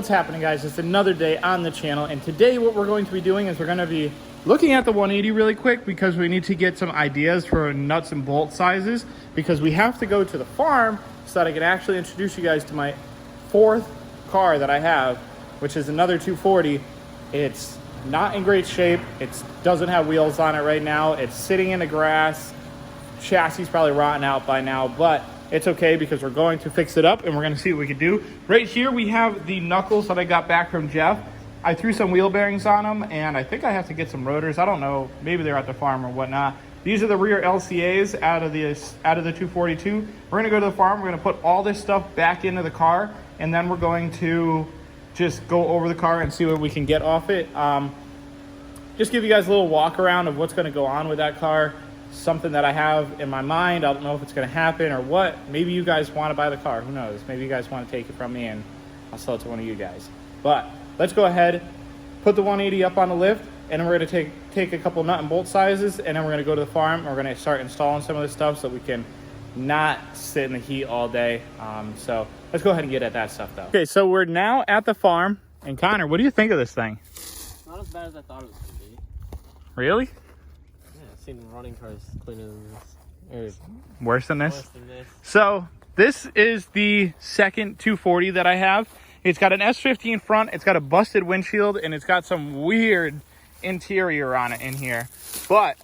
What's happening, guys? It's another day on the channel, and today what we're going to be doing is we're going to be looking at the 180 really quick because we need to get some ideas for nuts and bolt sizes, because we have to go to the farm so that I can actually introduce you guys to my fourth car that I have, which is another 240. It's not in great shape. It doesn't have wheels on it right now. It's sitting in the grass. Chassis is probably rotten out by now, but it's okay because we're going to fix it up and we're going to see what we can do. Right here we have the knuckles that I got back from Jeff. I threw some wheel bearings on them, and I think I have to get some rotors. I don't know, maybe they're at the farm or whatnot. These are the rear LCAs out of the 242. We're going to go to the farm. We're going to put all this stuff back into the car, and then we're going to just go over the car and see what we can get off it. Just give you guys a little walk around of what's going to go on with that car. Something that I have in my mind. I don't know if it's going to happen or what. Maybe you guys want to buy the car. Who knows? Maybe you guys want to take it from me and I'll sell it to one of you guys. But let's go ahead, put the 180 up on the lift, and then we're going to take a couple nut and bolt sizes, and then we're going to go to the farm and we're going to start installing some of this stuff so we can not sit in the heat all day. So let's go ahead and get at that stuff though. Okay, so we're now at the farm, and Connor, what do you think of this thing? Not as bad as I thought it was going to be. Really? I've seen running cars cleaner than this. Or Worse than this? worse than this. So this is the second 240 that I have. It's got an S15 front, it's got a busted windshield, and it's got some weird interior on it in here. But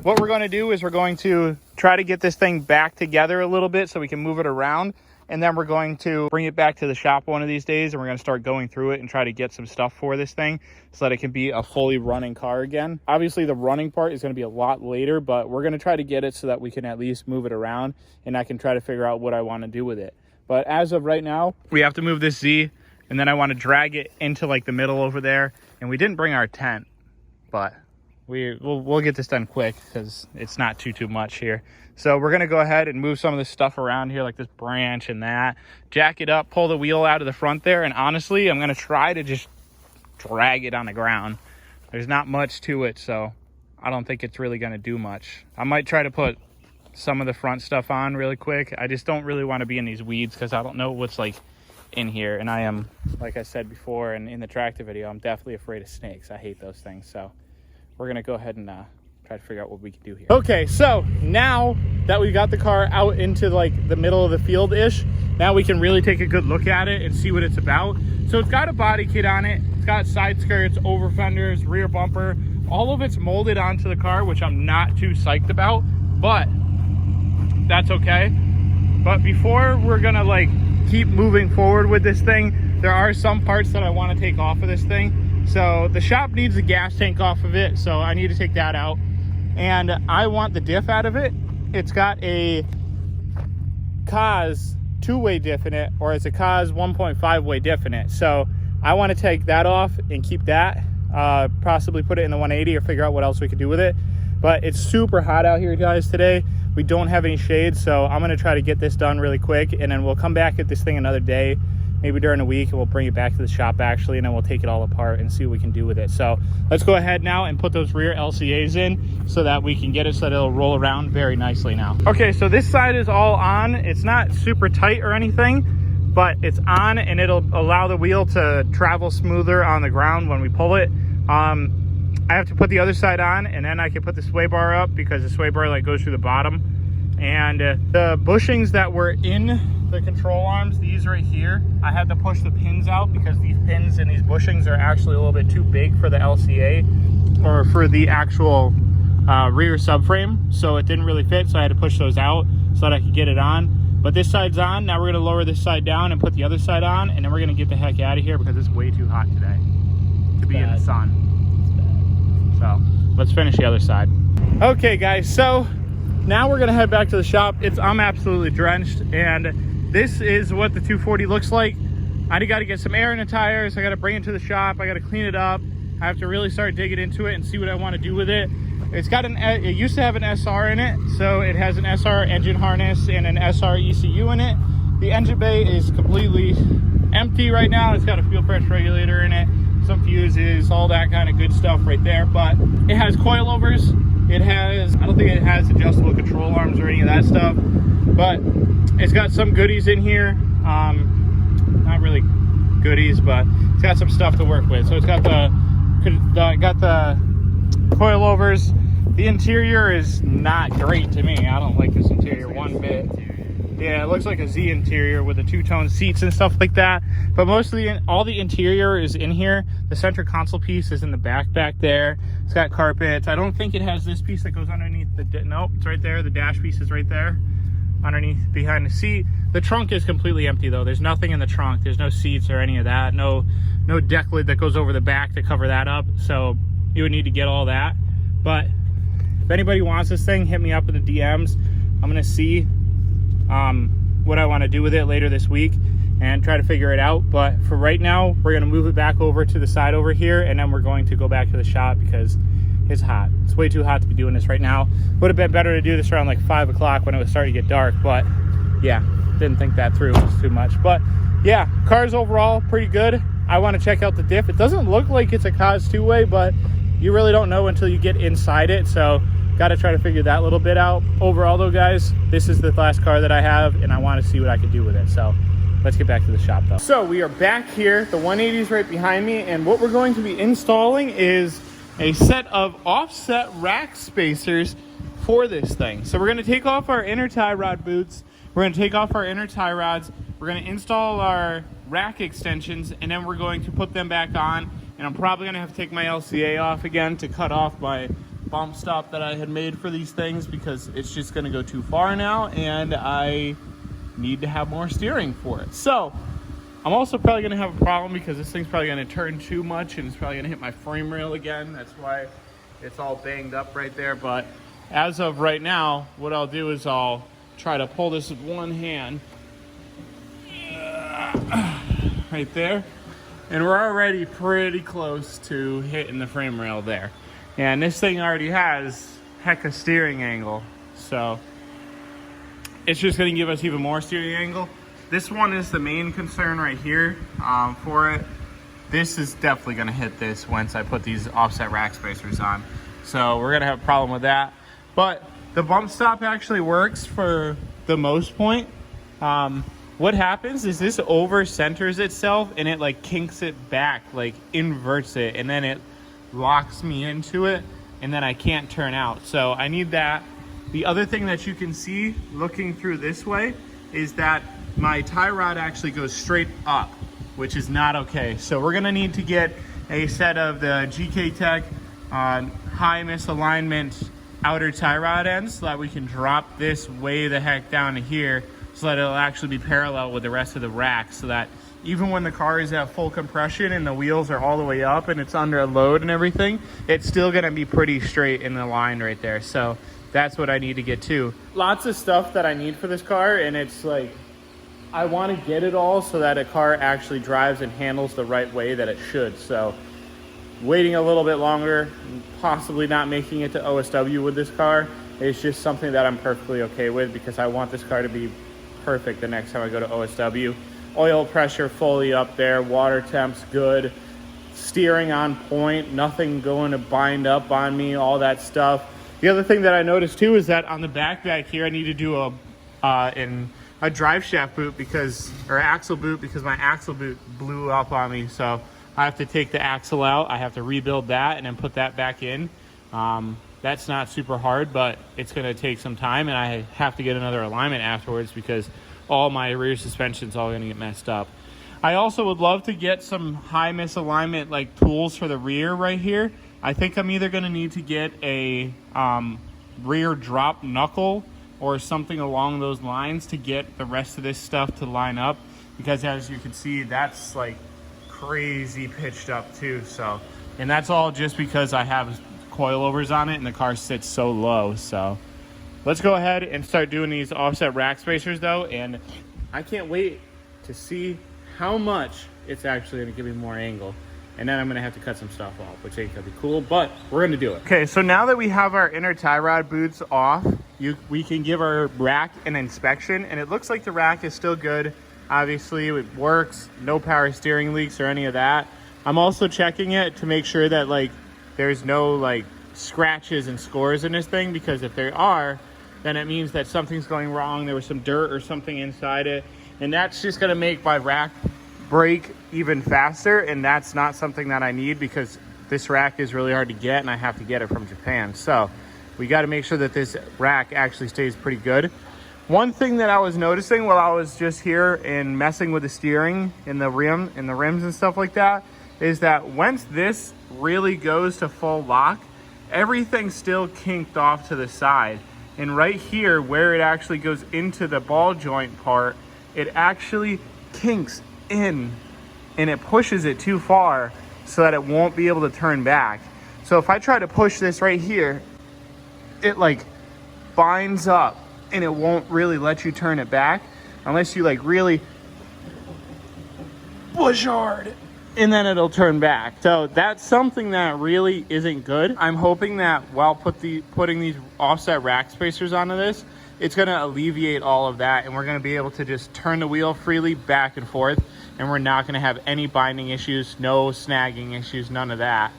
what we're going to do is we're going to try to get this thing back together a little bit so we can move it around. And then we're going to bring it back to the shop one of these days, and we're going to start going through it and try to get some stuff for this thing so that it can be a fully running car again. Obviously, the running part is going to be a lot later, but we're going to try to get it so that we can at least move it around, and I can try to figure out what I want to do with it. But as of right now, we have to move this Z, and then I want to drag it into like the middle over there. And we didn't bring our tent, but we'll get this done quick because it's not too much here. So we're going to go ahead and move some of this stuff around here, like this branch and that, jack it up, pull the wheel out of the front there. And honestly, I'm going to try to just drag it on the ground. There's not much to it, so I don't think it's really going to do much. I might try to put some of the front stuff on really quick. I just don't really want to be in these weeds because I don't know what's like in here. And I am, like I said before, and in the tractor video, I'm definitely afraid of snakes. I hate those things. So we're going to go ahead and try to figure out what we can do here. Okay, so now that we got the car out into like the middle of the field ish, now we can really take a good look at it and see what it's about. So it's got a body kit on it. It's got side skirts, over fenders, rear bumper. All of it's molded onto the car, which I'm not too psyched about, but that's okay. But before we're gonna like keep moving forward with this thing, there are some parts that I want to take off of this thing. So the shop needs the gas tank off of it, so I need to take that out. And I want the diff out of it. It's got a COS 2-way diff in it, or it's a COS 1.5-way diff in it. So I want to take that off and keep that, possibly put it in the 180 or figure out what else we could do with it. But it's super hot out here, guys, today. We don't have any shade, so I'm going to try to get this done really quick, and then we'll come back at this thing another day, maybe during the week, and we'll bring it back to the shop actually, and then we'll take it all apart and see what we can do with it. So let's go ahead now and put those rear LCAs in so that we can get it so that it'll roll around very nicely now. Okay, so this side is all on. It's not super tight or anything, but it's on, and it'll allow the wheel to travel smoother on the ground when we pull it. I have to put the other side on, and then I can put the sway bar up because the sway bar like goes through the bottom. And the bushings that were in the control arms, these right here, I had to push the pins out because these pins and these bushings are actually a little bit too big for the LCA or for the actual rear subframe, so it didn't really fit, so I had to push those out so that I could get it on. But this side's on. Now we're going to lower this side down and put the other side on, and then we're going to get the heck out of here because it's way too hot today to be in the sun. So let's finish the other side. Okay, guys, so now we're gonna head back to the shop. I'm absolutely drenched, and this is what the 240 looks like. I got to get some air in the tires. I got to bring it to the shop. I got to clean it up. I have to really start digging into it and see what I want to do with it. It used to have an SR in it, so it has an SR engine harness and an SR ECU in it. The engine bay is completely empty right now. It's got a fuel pressure regulator in it, some fuses, all that kind of good stuff right there. But it has coilovers. It has, I don't think it has adjustable control arms or any of that stuff, but it's got some goodies in here. Not really goodies, but it's got some stuff to work with. So it's got the coilovers. The interior is not great to me. I don't like this interior one bit. Yeah, it looks like a Z interior with the two-tone seats and stuff like that. But mostly all the interior is in here. The center console piece is in the back there. It's got carpets. I don't think it has this piece that goes underneath the, nope, it's right there. The dash piece is right there, underneath, behind the seat. The trunk is completely empty though. There's nothing in the trunk. There's no seats or any of that. No deck lid that goes over the back to cover that up. So you would need to get all that. But if anybody wants this thing, hit me up in the DMs. I'm gonna see what I want to do with it later this week and try to figure it out. But for right now, we're going to move it back over to the side over here, and then we're going to go back to the shop because it's hot. It's way too hot to be doing this right now. Would have been better to do this around like 5 o'clock when it was starting to get dark, but yeah, didn't think that through. It was too much. But yeah, car's overall pretty good. I want to check out the diff. It doesn't look like it's a Cos two-way, but you really don't know until you get inside it. So got to try to figure that little bit out. Overall though, guys, this is the last car that I have, and I want to see what I can do with it. So let's get back to the shop though. So we are back here. The 180 is right behind me, and what we're going to be installing is a set of offset rack spacers for this thing. So we're going to take off our inner tie rod boots. We're going to take off our inner tie rods. We're going to install our rack extensions, and then we're going to put them back on. And I'm probably going to have to take my LCA off again to cut off my bump stop that I had made for these things, because it's just going to go too far now and I need to have more steering for it. So I'm also probably going to have a problem because this thing's probably going to turn too much and it's probably going to hit my frame rail again. That's why it's all banged up right there. But as of right now, what I'll do is I'll try to pull this with one hand right there, and we're already pretty close to hitting the frame rail there. And this thing already has heck of steering angle, so it's just going to give us even more steering angle. This one is the main concern right here for it. This is definitely going to hit this once I put these offset rack spacers on, so we're going to have a problem with that. But the bump stop actually works for the most point. What happens is this over centers itself and it like kinks it back, like inverts it, and then it locks me into it, and then I can't turn out. So I need that. The other thing that you can see looking through this way is that my tie rod actually goes straight up, which is not okay. So we're gonna need to get a set of the GkTech high misalignment outer tie rod ends so that we can drop this way the heck down to here, so that it'll actually be parallel with the rest of the rack, so that even when the car is at full compression and the wheels are all the way up and it's under a load and everything, it's still gonna be pretty straight in the line right there. So that's what I need to get to. Lots of stuff that I need for this car, and it's like, I wanna get it all so that a car actually drives and handles the right way that it should. So waiting a little bit longer, possibly not making it to OSW with this car, is just something that I'm perfectly okay with, because I want this car to be perfect the next time I go to OSW. Oil pressure fully up there, water temps good, steering on point, nothing going to bind up on me, all that stuff. The other thing that I noticed too is that on the back here, I need to do a drive shaft boot or axle boot, because my axle boot blew up on me. So I have to take the axle out, I have to rebuild that and then put that back in. That's not super hard, but it's going to take some time, and I have to get another alignment afterwards because all my rear suspension's all going to get messed up. I also would love to get some high misalignment like tools for the rear right here. I think I'm either going to need to get a rear drop knuckle or something along those lines to get the rest of this stuff to line up, because as you can see, that's like crazy pitched up too. So, and that's all just because I have coilovers on it and the car sits so low. So let's go ahead and start doing these offset rack spacers though, and I can't wait to see how much it's actually going to give me more angle. And then I'm going to have to cut some stuff off, which ain't going to be cool, but we're going to do it. Okay, so now that we have our inner tie rod boots off, we can give our rack an inspection, and it looks like the rack is still good. Obviously, it works, no power steering leaks or any of that. I'm also checking it to make sure that like there's no like scratches and scores in this thing, because if there are, then it means that something's going wrong. There was some dirt or something inside it, and that's just going to make my rack break even faster, and that's not something that I need because this rack is really hard to get and I have to get it from Japan. So we got to make sure that this rack actually stays pretty good. One thing that I was noticing while I was just here and messing with the steering and the rims and stuff like that is that once this really goes to full lock, everything's still kinked off to the side. And right here where it actually goes into the ball joint part, it actually kinks in and it pushes it too far so that it won't be able to turn back. So if I try to push this right here, it like binds up and it won't really let you turn it back unless you like really push hard, and then it'll turn back. So that's something that really isn't good. I'm hoping that while putting these offset rack spacers onto this, it's gonna alleviate all of that, and we're gonna be able to just turn the wheel freely back and forth, and we're not gonna have any binding issues, no snagging issues, none of that.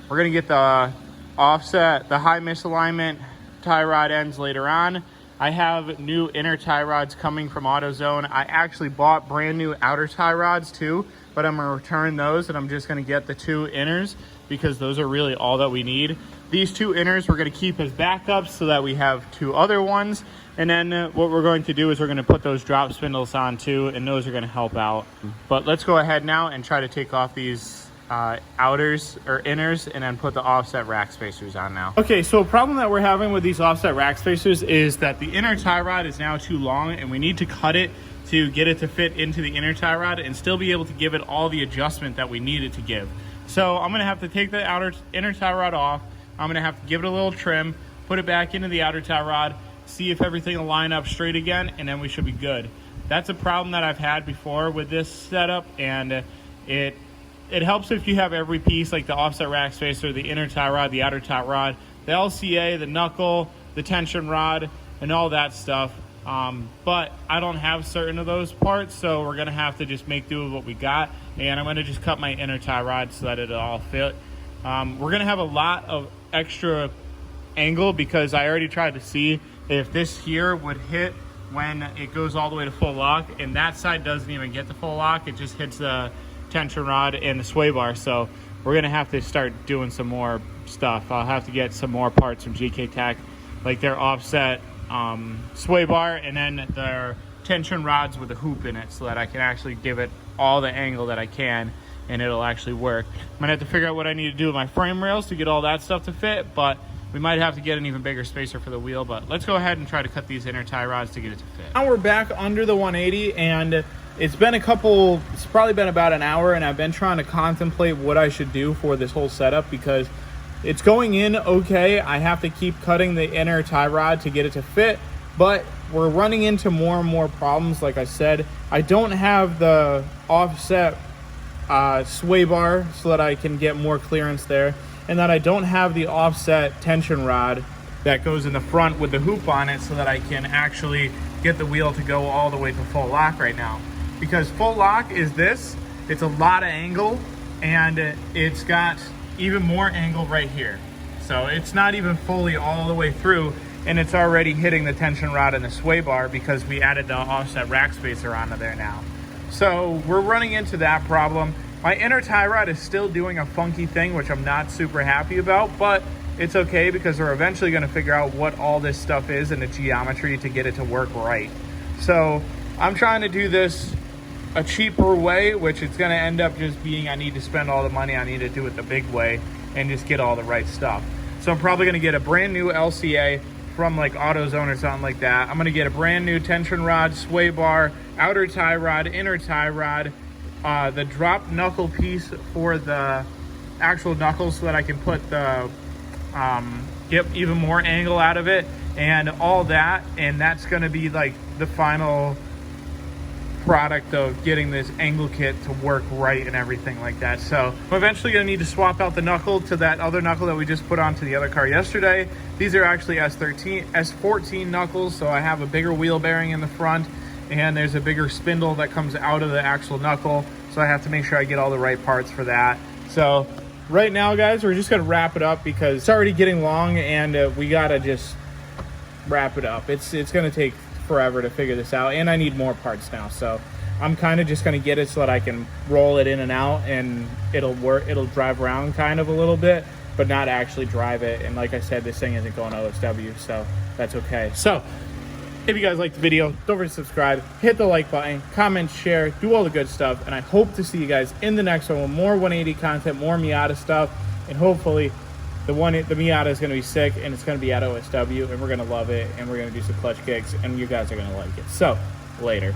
We're gonna get the offset, the high misalignment tie rod ends later on. I have new inner tie rods coming from AutoZone. I actually bought brand new outer tie rods too, but I'm gonna return those and I'm just gonna get the 2 inners because those are really all that we need. These 2 inners we're gonna keep as backups so that we have 2 other ones. And then what we're going to do is we're gonna put those drop spindles on too, and those are gonna help out. But let's go ahead now and try to take off these outers or inners and then put the offset rack spacers on now. Okay, so a problem that we're having with these offset rack spacers is that the inner tie rod is now too long and we need to cut it to get it to fit into the inner tie rod and still be able to give it all the adjustment that we need it to give. So I'm gonna have to take the inner tie rod off. I'm gonna have to give it a little trim, put it back into the outer tie rod, see if everything will line up straight again, and then we should be good. That's a problem that I've had before with this setup, and it helps if you have every piece, like the offset rack spacer, the inner tie rod, the outer tie rod, the LCA, the knuckle, the tension rod, and all that stuff. But I don't have certain of those parts, so we're gonna have to just make do with what we got. And I'm gonna just cut my inner tie rod so that it'll all fit. We're gonna have a lot of extra angle because I already tried to see if this here would hit when it goes all the way to full lock, and that side doesn't even get to full lock. It just hits the tension rod and the sway bar. So we're gonna have to start doing some more stuff. I'll have to get some more parts from GkTech, like their offset sway bar and then their tension rods with a hoop in it, so that I can actually give it all the angle that I can and it'll actually work. I'm gonna have to figure out what I need to do with my frame rails to get all that stuff to fit, but we might have to get an even bigger spacer for the wheel. But let's go ahead and try to cut these inner tie rods to get it to fit. Now we're back under the 180, and it's probably been about an hour, and I've been trying to contemplate what I should do for this whole setup because it's going in okay. I have to keep cutting the inner tie rod to get it to fit, but we're running into more and more problems. Like I said, I don't have the offset sway bar so that I can get more clearance there, and that I don't have the offset tension rod that goes in the front with the hoop on it so that I can actually get the wheel to go all the way to full lock right now. Because full lock is this, it's a lot of angle, and it's got even more angle right here. So it's not even fully all the way through, and it's already hitting the tension rod and the sway bar because we added the offset rack spacer onto there now. So we're running into that problem. My inner tie rod is still doing a funky thing, which I'm not super happy about, but it's okay because we're eventually gonna figure out what all this stuff is and the geometry to get it to work right. So I'm trying to do this a cheaper way, which it's going to end up just being I need to spend all the money, I need to do it the big way and just get all the right stuff. So I'm probably going to get a brand new LCA from like AutoZone or something like that. I'm going to get a brand new tension rod, sway bar, outer tie rod, inner tie rod, the drop knuckle piece for the actual knuckles so that I can put the get even more angle out of it and all that, and that's going to be like the final product of getting this angle kit to work right and everything like that. So I'm eventually going to need to swap out the knuckle to that other knuckle that we just put onto the other car yesterday. These are actually S14 knuckles, so I have a bigger wheel bearing in the front, and there's a bigger spindle that comes out of the actual knuckle, so I have to make sure I get all the right parts for that. So right now, guys, we're just going to wrap it up because it's already getting long, and we got to just wrap it up. It's going to take forever to figure this out, and I need more parts now. So I'm kind of just going to get it so that I can roll it in and out, and it'll drive around kind of a little bit, but not actually drive it. And like I said, this thing isn't going OSW, so that's okay. So if you guys liked the video, don't forget to subscribe, hit the like button, comment, share, do all the good stuff. And I hope to see you guys in the next one with more 180 content, more Miata stuff. And hopefully the Miata is going to be sick, and it's going to be at OSW, and we're going to love it, and we're going to do some clutch kicks, and you guys are going to like it. So, later.